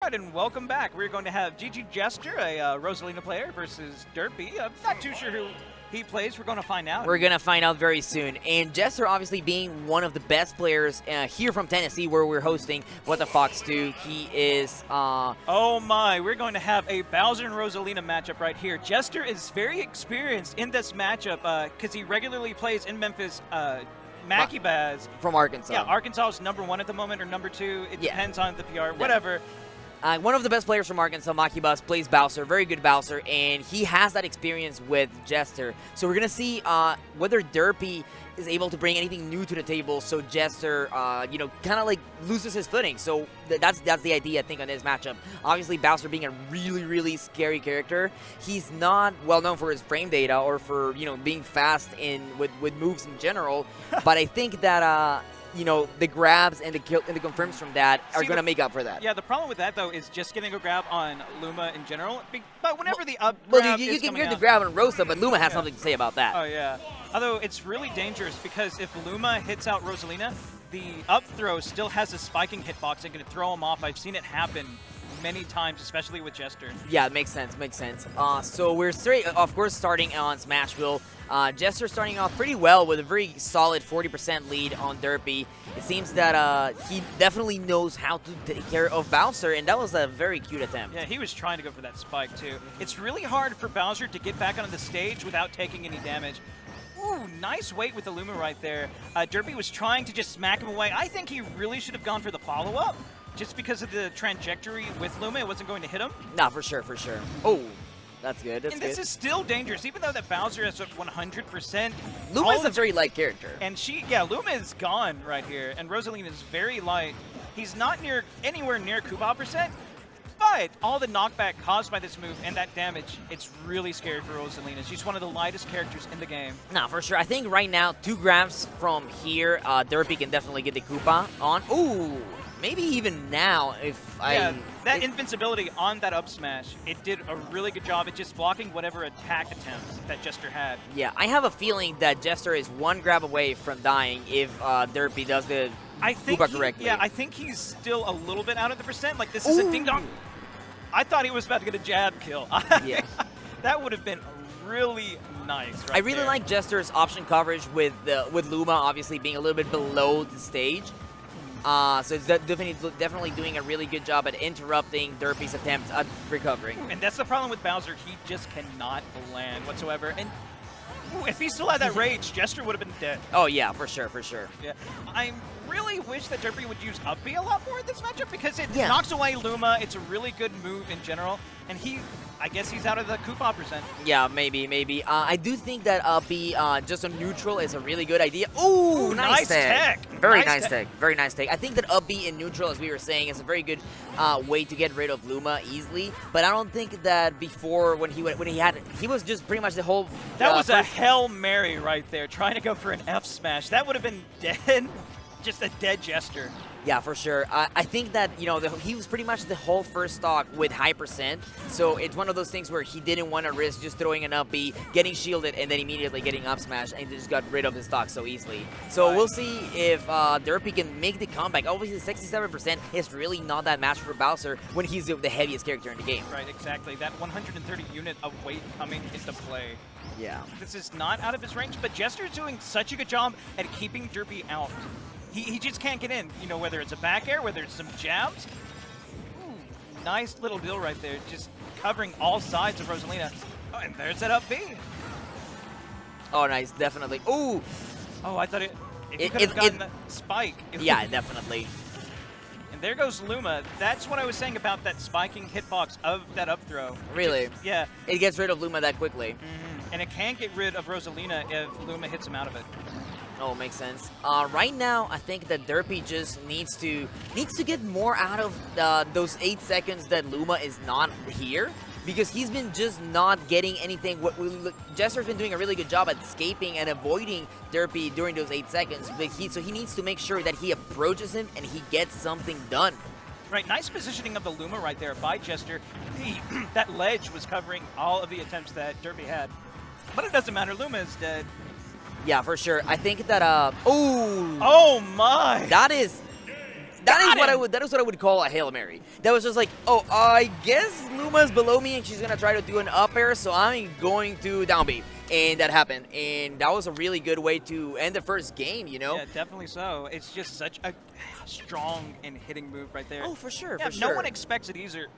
right, and welcome back. We're going to have Jester, a Rosaluma player, versus Derpy. I'm not too sure who he plays. We're going to find out. We're going to find out very soon. And Jester, obviously being one of the best players here from Tennessee, where we're hosting WTFox2, he is... Oh my, we're going to have a Bowser and Rosalina matchup right here. Jester is very experienced in this matchup because he regularly plays in Memphis. Mackie Baz. From Arkansas. Yeah, Arkansas is #1 at the moment, or #2. It depends on the PR, whatever. One of the best players from Arkansas, Mackie Baz, plays Bowser, very good Bowser, and he has that experience with Jester. So we're going to see whether Derpy is able to bring anything new to the table, so Jester, kind of like loses his footing. So that's the idea, I think, on this matchup. Obviously, Bowser being a really, really scary character, he's not well known for his frame data or for, being fast with moves in general, but I think that... the grabs and the confirms from that are going to make up for that. Yeah, the problem with that, though, is just getting a grab on Luma in general. But whenever the up grab you can hear the grab on Rosa, but Luma has something to say about that. Oh, yeah. Although it's really dangerous because if Luma hits out Rosalina, the up throw still has a spiking hitbox and can throw him off. I've seen it happen many times, especially with Jester. Yeah, it makes sense, so we're of course starting on Smashville. Jester starting off pretty well with a very solid 40% lead on Derpy. It seems that he definitely knows how to take care of Bowser, and that was a very cute attempt. Yeah, he was trying to go for that spike, too. It's really hard for Bowser to get back onto the stage without taking any damage. Ooh, nice weight with the Luma right there. Derpy was trying to just smack him away. I think he really should have gone for the follow-up. Just because of the trajectory with Luma, it wasn't going to hit him. Nah, for sure. Oh, that's good. And this is still dangerous, even though that Bowser has 100%. Luma is a very light character. And Luma is gone right here, and Rosalina is very light. He's not anywhere near Kuba %, but all the knockback caused by this move and that damage, it's really scary for Rosalina. She's one of the lightest characters in the game. Nah, for sure. I think right now, 2 grabs from here, Derpy can definitely get the Koopa on. Ooh! Maybe even now, that invincibility on that up smash, it did a really good job at just blocking whatever attack attempts that Jester had. Yeah, I have a feeling that Jester is 1 grab away from dying if Derpy does the Koopa correctly. Yeah, I think he's still a little bit out of the %. Like, this is a ding-dong. I thought he was about to get a jab kill. Yeah. That would have been really nice right I really like Jester's option coverage with Luma obviously being a little bit below the stage. So it's definitely doing a really good job at interrupting Derpy's attempts at recovering. And that's the problem with Bowser. He just cannot land whatsoever. And if he still had that rage, Jester would have been dead. Oh, yeah, for sure. Yeah, I really wish that Derpy would use up B a lot more in this matchup because it knocks away Luma. It's a really good move in general. And I guess he's out of the Koopa %. Yeah, maybe. I do think that up B just on neutral is a really good idea. Ooh, nice tech. Very nice tech. I think that up B in neutral, as we were saying, is a very good way to get rid of Luma easily. But I don't think that before when he was just pretty much the whole. That was a Hail Mary right there, trying to go for an F smash. That would have been dead. Just a dead Jester. Yeah, for sure. I think that, he was pretty much the whole first stock with high %. So it's one of those things where he didn't want to risk just throwing an up B, getting shielded, and then immediately getting up smash, and just got rid of his stock so easily. So we'll see if Derpy can make the comeback. Obviously, 67% is really not that match for Bowser when he's the heaviest character in the game. Right, exactly. That 130 unit of weight coming into play. Yeah. This is not out of his range, but Jester's doing such a good job at keeping Derpy out. He just can't get in, whether it's a back air, whether it's some jabs. Ooh, nice little deal right there, just covering all sides of Rosalina. Oh, and there's that up B. Oh, nice, definitely. Ooh. Oh, I thought if he could have gotten the spike. Yeah, definitely. And there goes Luma. That's what I was saying about that spiking hitbox of that up throw. Really? Yeah. It gets rid of Luma that quickly. And it can get rid of Rosalina if Luma hits him out of it. Oh, makes sense. Right now, I think that Derpy just needs to get more out of those 8 seconds that Luma is not here, because he's been just not getting anything. Jester's been doing a really good job at escaping and avoiding Derpy during those 8 seconds, but so he needs to make sure that he approaches him and he gets something done. Right, nice positioning of the Luma right there by Jester. That ledge was covering all of the attempts that Derpy had. But it doesn't matter, Luma is dead. Yeah, for sure. I think that, oh my! That is that is what I would call a Hail Mary. That was just like, oh, I guess Luma's below me and she's gonna try to do an up air, so I'm going to down B. And that happened, and that was a really good way to end the first game, you know? Yeah, definitely so. It's just such a strong and hitting move right there. Oh, for sure, yeah, for sure. No one expects it either.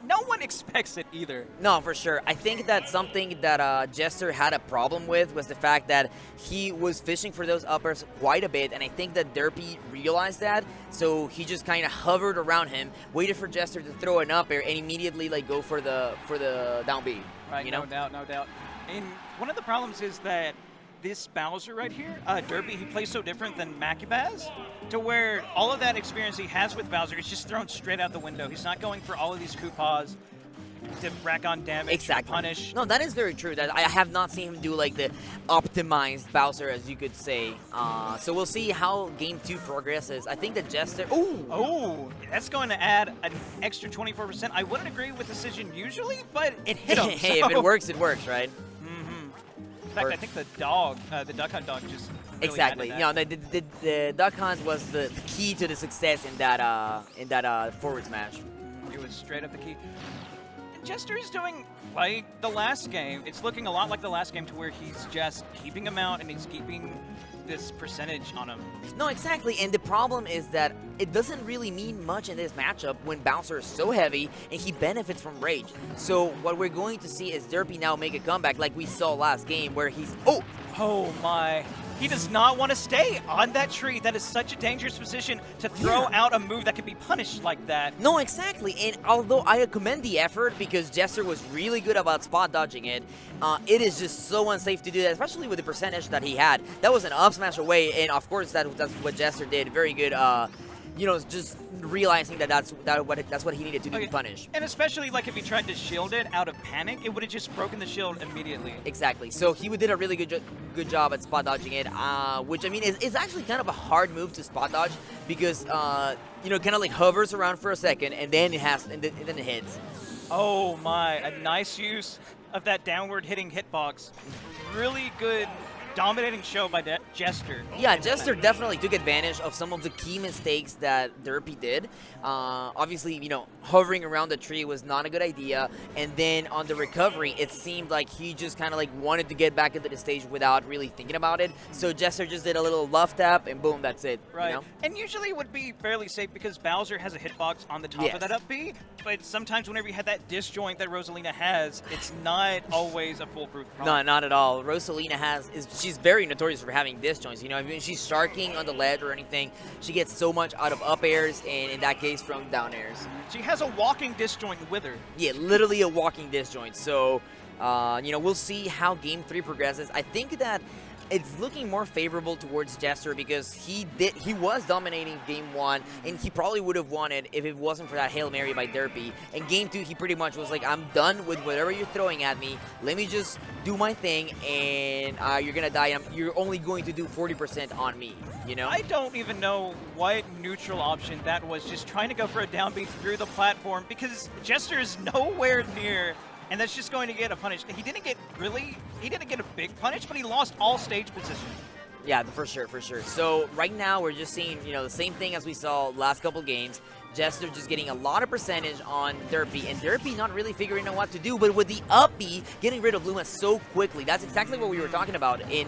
No one expects it either. No, for sure. I think that something that Jester had a problem with was the fact that he was fishing for those uppers quite a bit, and I think that Derpy realized that, so he just kind of hovered around him, waited for Jester to throw an up air, and immediately like go for the down B. Right, you know? No doubt. And one of the problems is that this Bowser right here, Derpy, he plays so different than Makibaz, to where all of that experience he has with Bowser is just thrown straight out the window. He's not going for all of these coupas to rack on damage, exactly. to punish. No, that is very true. That I have not seen him do like the optimized Bowser, as you could say. So we'll see how Game 2 progresses. I think that Jester... Oh, that's going to add an extra 24%. I wouldn't agree with the decision usually, but it hit him. Hey, so. if it works, right? In fact, I think the Duck Hunt dog just really exactly. added that. You know, the Duck Hunt was the key to the success in that forward smash. It was straight up the key. Jester is doing like the last game. It's looking a lot like the last game, to where he's just keeping him out and he's keeping this percentage on him. No, exactly, and the problem is that it doesn't really mean much in this matchup when Bowser is so heavy and he benefits from Rage. So what we're going to see is Derpy now make a comeback like we saw last game, where he's... Oh my. He does not want to stay on that tree. That is such a dangerous position to throw out a move that can be punished like that. No, exactly. And although I commend the effort because Jester was really good about spot dodging it, it is just so unsafe to do that, especially with the percentage that he had. That was an up smash away, and of course that's what Jester did. Very good. You know, just realizing that that's what he needed to do to punish. And especially like if he tried to shield it out of panic, it would have just broken the shield immediately. Exactly. So he did a really good job at spot dodging it, which I mean is actually kind of a hard move to spot dodge because you know, kind of like hovers around for a second and then it hits. Oh my! A nice use of that downward hitting hitbox. Really good. Dominating show by Jester. Yeah, Jester definitely took advantage of some of the key mistakes that Derpy did. Obviously, you know, hovering around the tree was not a good idea. And then on the recovery, it seemed like he just kind of like wanted to get back into the stage without really thinking about it. So Jester just did a little love tap and boom, that's it. Right. You know? And usually it would be fairly safe because Bowser has a hitbox on the top of that up B. But sometimes whenever you have that disjoint that Rosalina has, it's not always a foolproof problem. No, not at all. Rosalina she's very notorious for having disjoints. You know, I mean, she's sharking on the ledge or anything, she gets so much out of up airs, and in that case, from down airs. She has a walking disjoint with her. Yeah, literally a walking disjoint. So, you know, we'll see how Game 3 progresses. I think that it's looking more favorable towards Jester because he was dominating Game 1, and he probably would have won it if it wasn't for that Hail Mary by Derpy. And Game 2, he pretty much was like, I'm done with whatever you're throwing at me. Let me just do my thing, and you're going to die. You're only going to do 40% on me, you know? I don't even know what neutral option that was, just trying to go for a down B through the platform because Jester is nowhere near. And that's just going to get a punish. He didn't get a big punish, but he lost all stage position. Yeah, for sure. So right now we're just seeing, you know, the same thing as we saw last couple games. Jester just getting a lot of percentage on Derpy, and Derpy not really figuring out what to do, but with the up B, getting rid of Luma so quickly. That's exactly what we were talking about in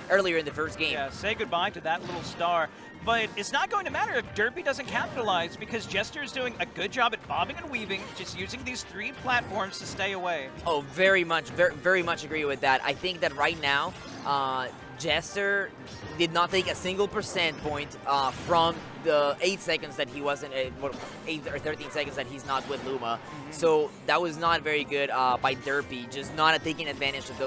earlier in the first game. Yeah, say goodbye to that little star. But it's not going to matter if Derpy doesn't capitalize because Jester is doing a good job at bobbing and weaving, just using these 3 platforms to stay away. Oh, very much agree with that. I think that right now, Jester did not take a single percent point from the 8 seconds that he wasn't, 8 or 13 seconds that he's not with Luma. So that was not very good by Derpy, just not taking advantage of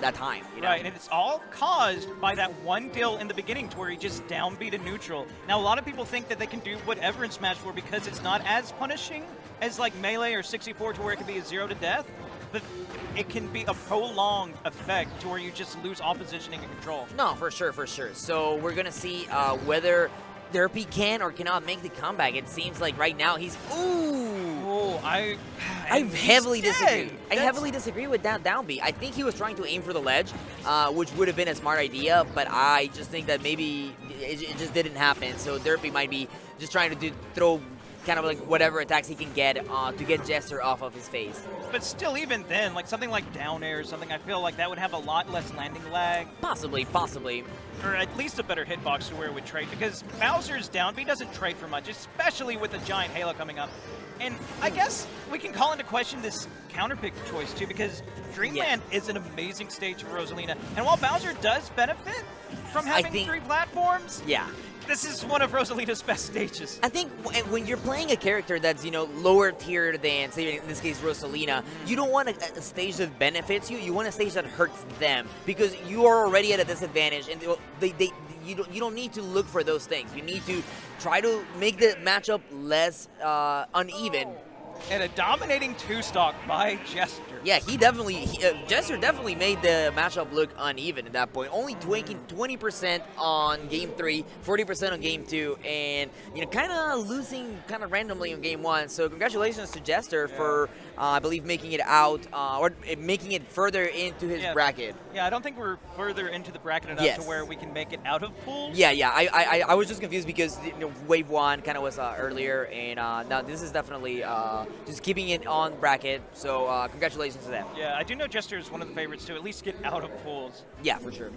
that time. You know? Right, and it's all caused by that one deal in the beginning to where he just downbeat a neutral. Now, a lot of people think that they can do whatever in Smash 4 because it's not as punishing as like Melee or 64 to where it can be a 0 to death. But it can be a prolonged effect to where you just lose all positioning and control. No, for sure. So we're going to see whether Derpy can or cannot make the comeback. It seems like right now he's... I heavily disagree. I heavily disagree with that down B. I think he was trying to aim for the ledge, which would have been a smart idea, but I just think that maybe it just didn't happen. So Derpy might be just trying to throw kind of like whatever attacks he can get to get Jester off of his face. But still, even then, like something like down air or something, I feel like that would have a lot less landing lag. Possibly. Or at least a better hitbox to where it would trade, because Bowser's down B doesn't trade for much, especially with a giant Halo coming up. And I guess we can call into question this counterpick choice too, because Dreamland is an amazing stage for Rosalina. And while Bowser does benefit from having 3 platforms, this is one of Rosalina's best stages. I think when you're playing a character that's, you know, lower tier than, say, in this case, Rosalina, you don't want a stage that benefits you. You want a stage that hurts them, because you are already at a disadvantage, and you don't need to look for those things. You need to try to make the matchup less uneven. And a dominating 2-stock by Jester. Yeah, Jester definitely made the matchup look uneven at that point. Only taking 20% on game 3, 40% on game 2, and kind of losing kind of randomly on game 1. So congratulations to Jester for, I believe, making it out or making it further into his bracket. Yeah, I don't think we're further into the bracket enough to where we can make it out of pools. Yeah. I was just confused because wave 1 kind of was earlier, and now this is definitely just keeping it on bracket. So congratulations to them. Yeah, I do know Jester is one of the favorites to at least get out of pools. Yeah, for sure.